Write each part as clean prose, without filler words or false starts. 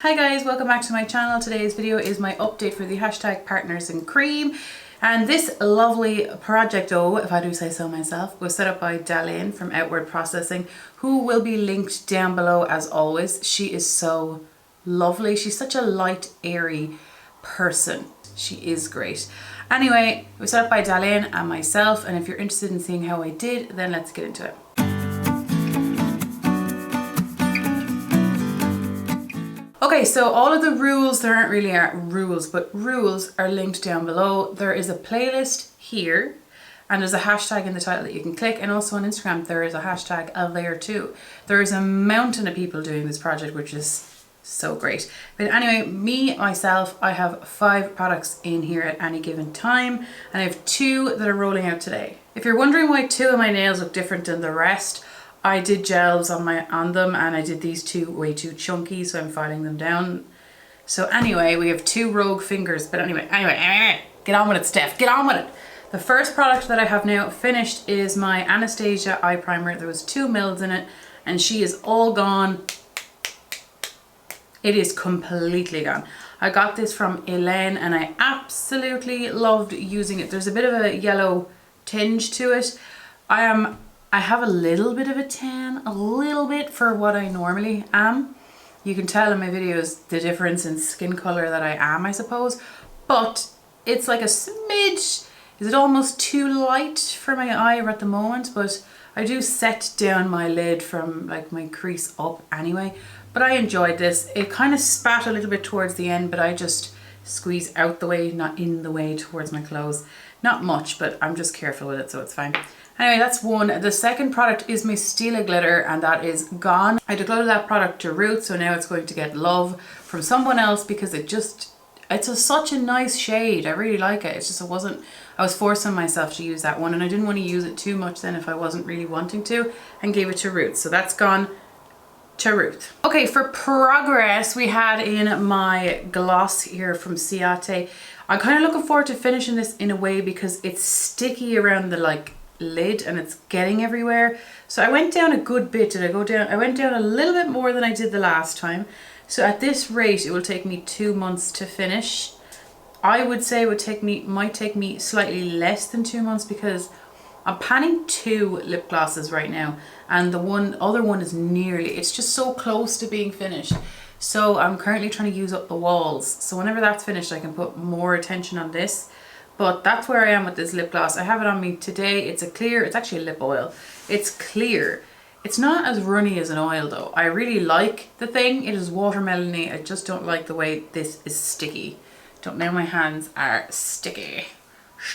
Hi guys, welcome back to my channel. Today's video is my update for the hashtag Partners in Cream. And this lovely project, if I do say so myself, was set up by DaLin from Outward Processing, who will be linked down below as always. She is so lovely. She's such a light, airy person. She is great. Anyway, it was set up by DaLin and myself, and if you're interested in seeing how I did, then let's get into it. Okay, so all of the rules, there aren't really rules, but rules are linked down below. There is a playlist here, and there's a hashtag in the title that you can click, and also on Instagram there is a hashtag there too. There is a mountain of people doing this project, which is so great. But anyway, myself, I have 5 products in here at any given time, and I have 2 that are rolling out today. If you're wondering why 2 of my nails look different than the rest, I did gels on them, and I did these 2 way too chunky, so I'm filing them down. So anyway, we have 2 rogue fingers, but anyway, get on with it, Steph, get on with it. The first product that I have now finished is my Anastasia eye primer. There was 2 mils in it, and she is all gone. It is completely gone. I got this from DaLin, and I absolutely loved using it. There's a bit of a yellow tinge to it. I have a little bit of a tan, a little bit for what I normally am. You can tell in my videos the difference in skin color that I am, I suppose. But it's like a smidge. Is it almost too light for my eye at the moment? But I do set down my lid from like my crease up anyway. But I enjoyed this. It kind of spat a little bit towards the end, but I just squeeze out the way, not in the way towards my clothes. Not much, but I'm just careful with it, so it's fine. Anyway, that's one. The second product is my Stila glitter, and that is gone. I decluttered that product to root, so now it's going to get love from someone else because it's such a nice shade. I really like it. It's just I was forcing myself to use that one, and I didn't want to use it too much then if I wasn't really wanting to, and gave it to Ruth. So that's gone to Ruth. Okay, for progress, we had in my gloss here from Ciate. I'm kind of looking forward to finishing this in a way because it's sticky around the lid and it's getting everywhere. So I went down a good bit. I went down a little bit more than I did the last time. So at this rate, it will take me 2 months to finish. I would say it might take me slightly less than 2 months because I'm panning 2 lip glosses right now, and the other one is it's just so close to being finished. So I'm currently trying to use up the walls. So whenever that's finished, I can put more attention on this. But that's where I am with this lip gloss. I have it on me today. It's actually a lip oil. It's clear. It's not as runny as an oil though. I really like the thing. It is watermelony. I just don't like the way this is sticky. Now my hands are sticky.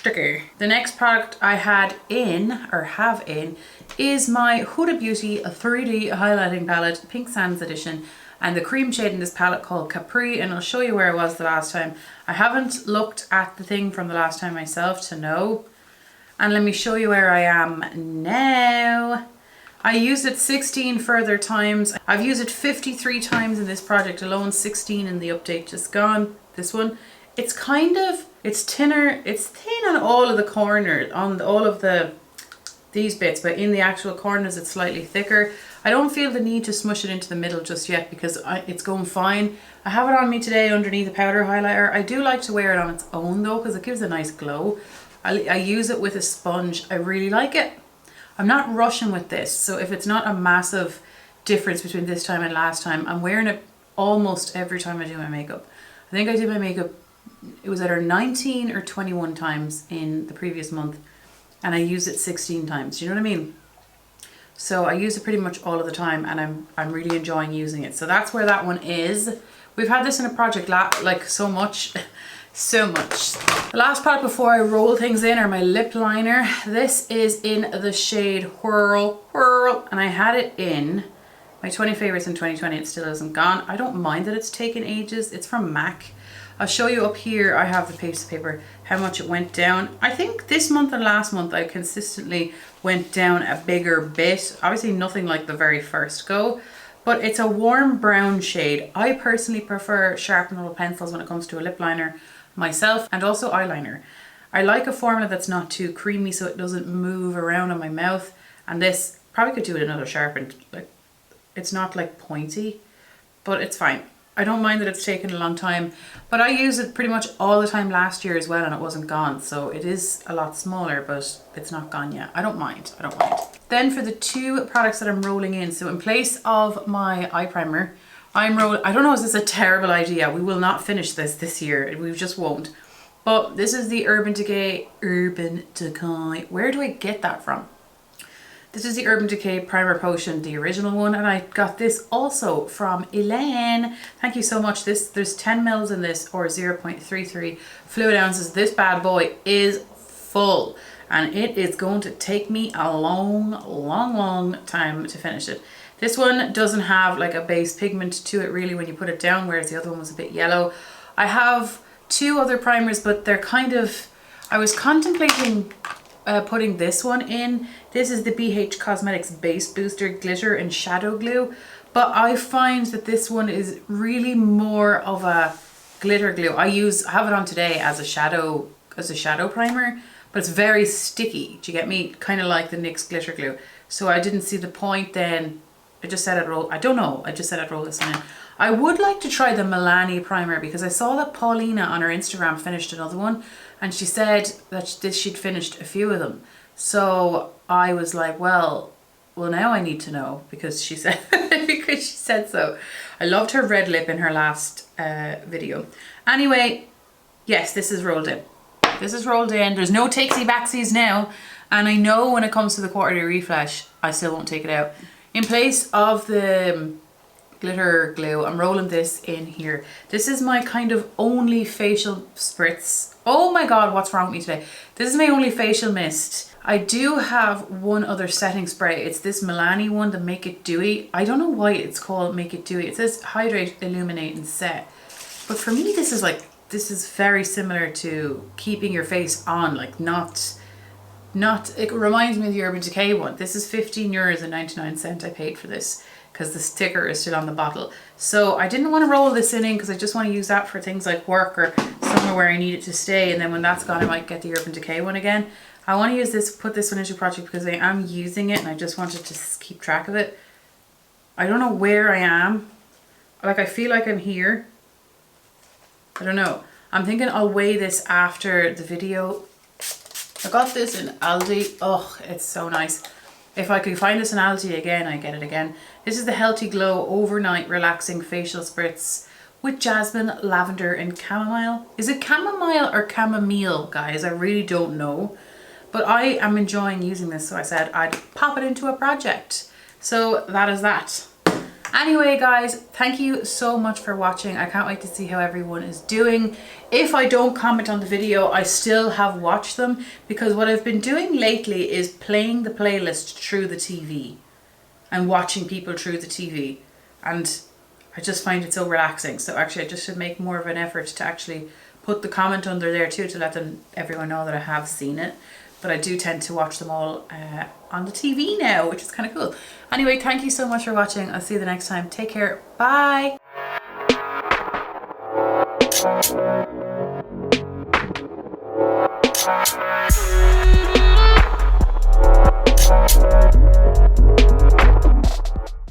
The next product I have in is my Huda Beauty 3D highlighting palette, Pink Sands edition, and the cream shade in this palette called Capri, and I'll show you where I was the last time. I haven't looked at the thing from the last time myself to know, and let me show you where I am now. I used it 16 further times. I've used it 53 times in this project alone, 16 in the update just gone. This one, it's thinner, it's thin on all of the corners, on all of these bits, but in the actual corners it's slightly thicker. I don't feel the need to smush it into the middle just yet because it's going fine. I have it on me today underneath the powder highlighter. I do like to wear it on its own though because it gives a nice glow. I use it with a sponge. I really like it. I'm not rushing with this, so if it's not a massive difference between this time and last time, I'm wearing it almost every time I do my makeup. I think I did my makeup, it was either 19 or 21 times in the previous month, and I used it 16 times. Do you know what I mean? So I use it pretty much all of the time, and I'm really enjoying using it. So that's where that one is. We've had this in a project like so much. So much. The last product before I roll things in are my lip liner. This is in the shade Whirl, and I had it in my 20 favorites in 2020. It still hasn't gone. I don't mind that it's taken ages. It's from MAC. I'll show you up here. I have the piece of paper, how much it went down. I think this month and last month I consistently went down a bigger bit. Obviously nothing like the very first go, but it's a warm brown shade. I personally prefer sharpenable pencils when it comes to a lip liner myself, and also eyeliner. I like a formula that's not too creamy so it doesn't move around on my mouth, and this probably could do with another sharpened. Like, it's not like pointy, but it's fine. I don't mind that it's taken a long time, but I used it pretty much all the time last year as well and it wasn't gone. So it is a lot smaller, but it's not gone yet. I don't mind. Then for the two products that I'm rolling in, so in place of my eye primer, I don't know, is this a terrible idea? We will not finish this year. We just won't. But this is the Urban Decay, where do I get that from? This is the Urban Decay Primer Potion, the original one, and I got this also from Elaine. Thank you so much. There's 10 mils in this, or 0.33 fluid ounces. This bad boy is full, and it is going to take me a long time to finish it. This one doesn't have like a base pigment to it really when you put it down, whereas the other one was a bit yellow. I have two other primers, but they're kind of, I was contemplating putting this one in. This is the BH Cosmetics Base Booster Glitter and Shadow Glue, but I find that this one is really more of a glitter glue. I have it on today as a shadow primer, but it's very sticky. Do you get me? Kind of like the NYX glitter glue. So I didn't see the point then. I just said I'd roll, I don't know, I just said I'd roll this one in. I would like to try the Milani primer because I saw that Paulina on her Instagram finished another one, and she said that she'd finished a few of them. So I was like, well now I need to know, because she said so. I loved her red lip in her last video. Anyway, yes, this is rolled in. This is rolled in. There's no takesy backsies now, and I know when it comes to the quarterly refresh, I still won't take it out. In place of the glitter glue, I'm rolling this in here. This is my kind of only facial spritz. Oh my god, what's wrong with me today? This is my only facial mist. I do have one other setting spray. It's this Milani one, the Make It Dewy. I don't know why it's called Make It Dewy. It says Hydrate, Illuminate and Set. But for me, this is very similar to keeping your face on, like not, it reminds me of the Urban Decay one. This is €15.99 I paid for this, because the sticker is still on the bottle. So I didn't want to roll this in because I just want to use that for things like work or somewhere where I need it to stay, and then when that's gone I might get the Urban Decay one again. I want to use this, put this one into a project because I am using it and I just wanted to keep track of it. I don't know where I am. Like, I feel like I'm here. I don't know. I'm thinking I'll weigh this after the video. I got this in Aldi. Oh, it's so nice. If I could find this in Aldi again, I get it again. This is the Healthy Glow Overnight Relaxing Facial Spritz with jasmine, lavender and chamomile. Is it chamomile or chamomile, guys? I really don't know. But I am enjoying using this, so I said I'd pop it into a project. So that is that. Anyway, guys, thank you so much for watching. I can't wait to see how everyone is doing. If I don't comment on the video, I still have watched them, because what I've been doing lately is playing the playlist through the TV and watching people through the TV. And I just find it so relaxing. So actually I just should make more of an effort to actually put the comment under there too, to let everyone know that I have seen it. But I do tend to watch them all on the TV now, which is kind of cool. Anyway, thank you so much for watching. I'll see you the next time. Take care. Bye.